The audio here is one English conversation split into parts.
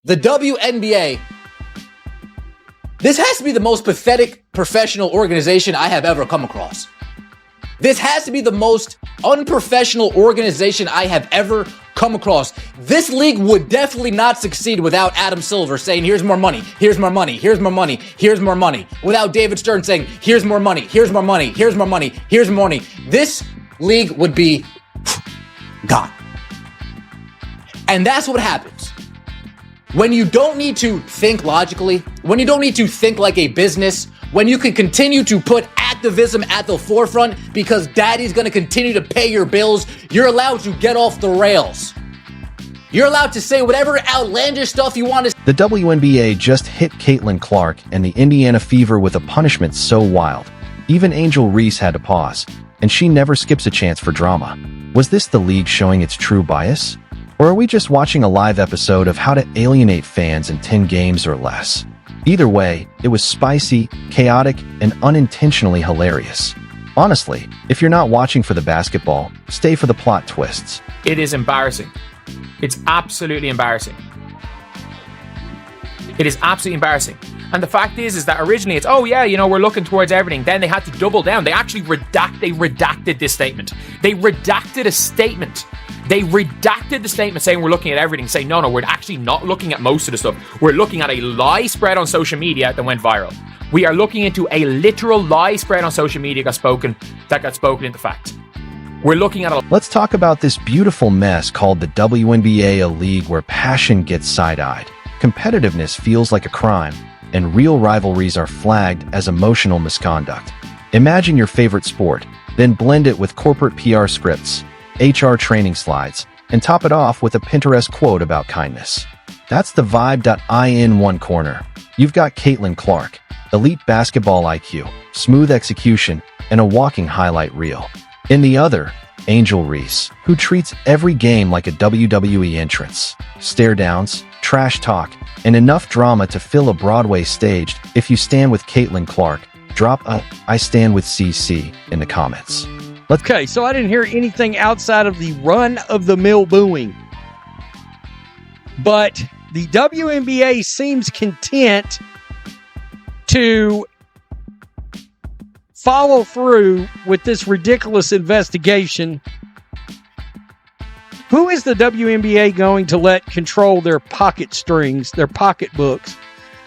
The WNBA, this has to be the most pathetic professional organization I have ever come across. This has to be the most unprofessional organization I have ever come across. This league would definitely not succeed without Adam Silver saying, here's more money, here's more money, here's more money, here's more money. Without David Stern saying, here's more money, here's more money, here's more money, here's more money. This league would be gone. And that's what happens when you don't need to think logically, when you don't need to think like a business, when you can continue to put activism at the forefront because daddy's going to continue to pay your bills. You're allowed to get off the rails. You're allowed to say whatever outlandish stuff you want to. The WNBA just hit Caitlin Clark and the Indiana Fever with a punishment so wild. Even Angel Reese had to pause, and she never skips a chance for drama. Was this the league showing its true bias? Or are we just watching a live episode of how to alienate fans in 10 games or less? Either way, it was spicy, chaotic, and unintentionally hilarious. Honestly, if you're not watching for the basketball, stay for the plot twists. It is embarrassing. It's absolutely embarrassing. It is absolutely embarrassing. And the fact is that originally it's, oh yeah, we're looking towards everything. Then they had to double down. They actually redacted this statement. They redacted a statement. They redacted the statement saying we're looking at everything, saying, no, we're actually not looking at most of the stuff. We're looking at a lie spread on social media that went viral. We are looking into a literal lie spread on social media that got spoken into fact. We're looking at Let's talk about this beautiful mess called the WNBA, a league where passion gets side-eyed. Competitiveness feels like a crime, and real rivalries are flagged as emotional misconduct. Imagine your favorite sport, then blend it with corporate PR scripts, HR training slides, and top it off with a Pinterest quote about kindness. That's the vibe. In one corner, you've got Caitlin Clark, elite basketball IQ, smooth execution, and a walking highlight reel. In the other, Angel Reese, who treats every game like a WWE entrance. Stare downs, trash talk, and enough drama to fill a Broadway stage. If you stand with Caitlin Clark, drop a "I stand with CC" in the comments. Okay, so I didn't hear anything outside of the run-of-the-mill booing. But the WNBA seems content to follow through with this ridiculous investigation. Who is the WNBA going to let control their pocket strings, their pocketbooks?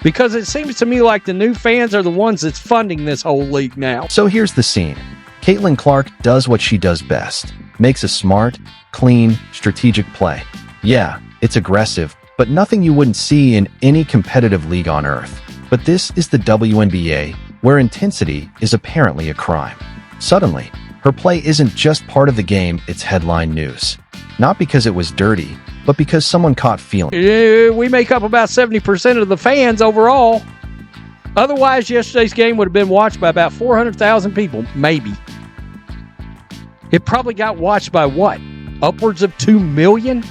Because it seems to me like the new fans are the ones that's funding this whole league now. So here's the scene. Caitlin Clark does what she does best. Makes a smart, clean, strategic play. Yeah, it's aggressive, but nothing you wouldn't see in any competitive league on earth. But this is the WNBA, where intensity is apparently a crime. Suddenly, her play isn't just part of the game, it's headline news. Not because it was dirty, but because someone caught feeling. We make up about 70% of the fans overall. Otherwise, yesterday's game would have been watched by about 400,000 people, maybe. It probably got watched by what? Upwards of 2 million?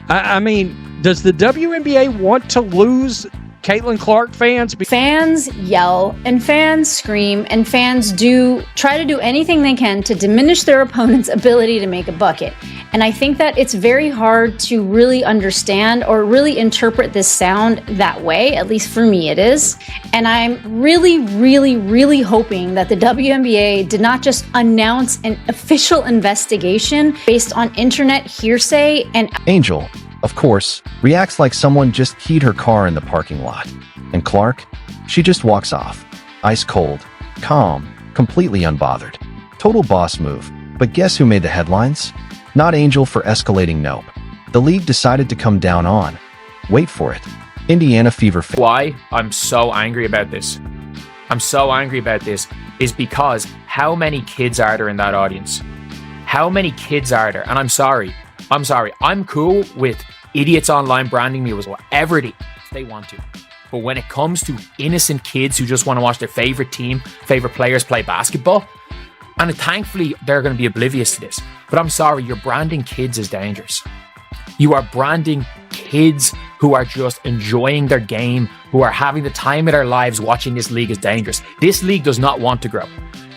I mean, does the WNBA want to lose Caitlin Clark fans? Fans yell and fans scream and fans try to do anything they can to diminish their opponent's ability to make a bucket. And I think that it's very hard to really understand or really interpret this sound that way. At least for me it is. And I'm really, really, really hoping that the WNBA did not just announce an official investigation based on internet hearsay and... Angel, of course, reacts like someone just keyed her car in the parking lot. And Clark, she just walks off. Ice cold, calm, completely unbothered. Total boss move. But guess who made the headlines? Not Angel for escalating, nope. The league decided to come down on, wait for it, Indiana Fever fans. Why I'm so angry about this? I'm so angry about this is because how many kids are there in that audience? How many kids are there? And I'm sorry. I'm cool with idiots online branding me as whatever it is they want to. But when it comes to innocent kids who just want to watch their favorite team, favorite players play basketball, and thankfully they're going to be oblivious to this. But I'm sorry, you're branding kids as dangerous. You are branding kids who are just enjoying their game, who are having the time of their lives watching this league as dangerous. This league does not want to grow.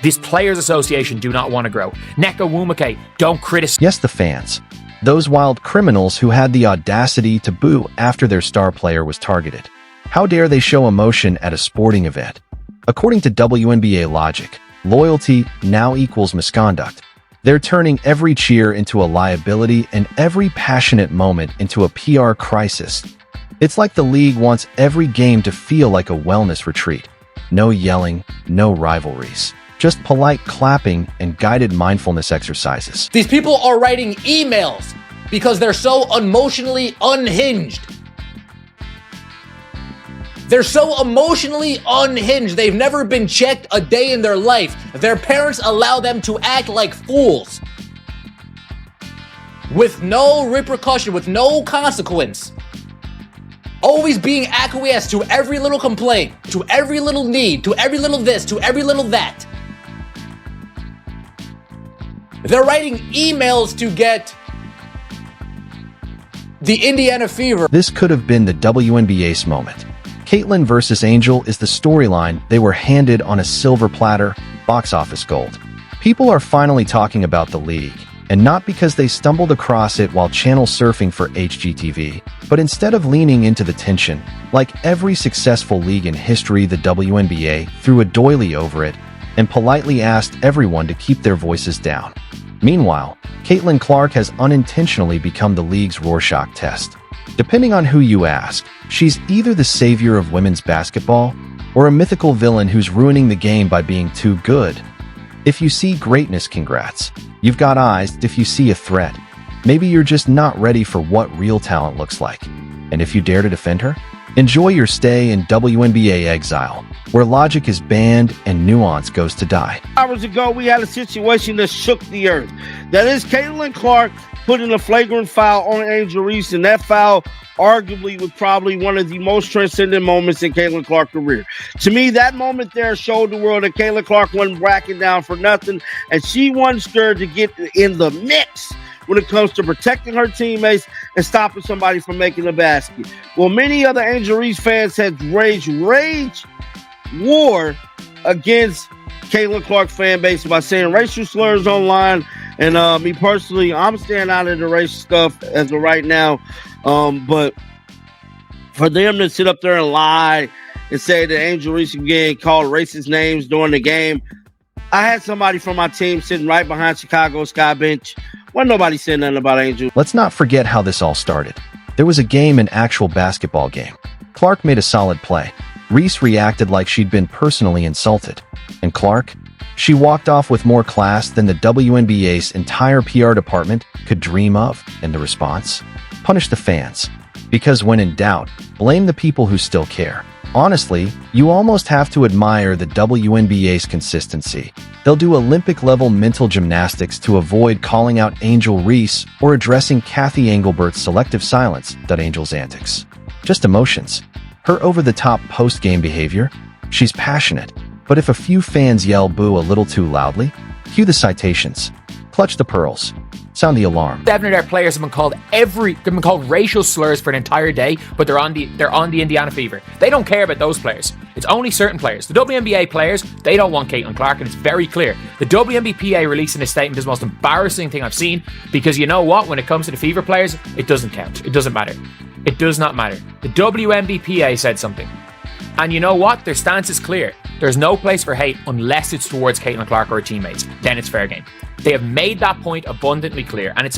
This Players Association do not want to grow. Neko Wumake, don't criticize. Yes, the fans. Those wild criminals who had the audacity to boo after their star player was targeted. How dare they show emotion at a sporting event? According to WNBA logic, loyalty now equals misconduct. They're turning every cheer into a liability and every passionate moment into a PR crisis. It's like the league wants every game to feel like a wellness retreat. No yelling, no rivalries. Just polite clapping and guided mindfulness exercises. These people are writing emails because they're so emotionally unhinged. They're so emotionally unhinged. They've never been checked a day in their life. Their parents allow them to act like fools with no repercussion, with no consequence. Always being acquiesced to every little complaint, to every little need, to every little this, to every little that. They're writing emails to get the Indiana Fever. This could have been the WNBA's moment. Caitlyn versus Angel is the storyline they were handed on a silver platter, box office gold. People are finally talking about the league, and not because they stumbled across it while channel surfing for HGTV, but instead of leaning into the tension. Like every successful league in history, the WNBA threw a doily over it and politely asked everyone to keep their voices down. Meanwhile, Caitlin Clark has unintentionally become the league's Rorschach test. Depending on who you ask, she's either the savior of women's basketball or a mythical villain who's ruining the game by being too good. If you see greatness, congrats. You've got eyes. If you see a threat, maybe you're just not ready for what real talent looks like. And if you dare to defend her, enjoy your stay in WNBA exile, where logic is banned and nuance goes to die. Hours ago, we had a situation that shook the earth. That is Caitlin Clark putting a flagrant foul on Angel Reese, and that foul arguably was probably one of the most transcendent moments in Caitlin Clark's career. To me, that moment there showed the world that Caitlin Clark wasn't backing down for nothing, and she wasn't scared to get in the mix when it comes to protecting her teammates and stopping somebody from making a basket. Well, many other Angel Reese fans had rage war against Caitlin Clark fan base by saying racial slurs online. And me personally, I'm staying out of the racial stuff as of right now. But for them to sit up there and lie and say that Angel Reese again called racist names during the game, I had somebody from my team sitting right behind Chicago Sky Bench. Wasn't nobody saying nothing about Angel. Let's not forget how this all started. There was a game, an actual basketball game. Clark made a solid play. Reese reacted like she'd been personally insulted. And Clark? She walked off with more class than the WNBA's entire PR department could dream of. And the response? Punish the fans. Because when in doubt, blame the people who still care. Honestly, you almost have to admire the WNBA's consistency. They'll do Olympic-level mental gymnastics to avoid calling out Angel Reese or addressing Kathy Engelbert's selective silence. Angel's antics. Just emotions. Her over-the-top post-game behavior? She's passionate. But if a few fans yell boo a little too loudly, cue the citations. Clutch the pearls. Sound the alarm. 7 of their players have been called racial slurs for an entire day, but they're on the Indiana Fever. They don't care about those players. It's only certain players. The WNBA players, they don't want Caitlin Clark, and it's very clear. The WNBPA releasing a statement is the most embarrassing thing I've seen, because you know what? When it comes to the Fever players, it doesn't count. It doesn't matter. It does not matter. The WNBPA said something. And you know what? Their stance is clear. There's no place for hate unless it's towards Caitlin Clark or her teammates. Then it's fair game. They have made that point abundantly clear, and it's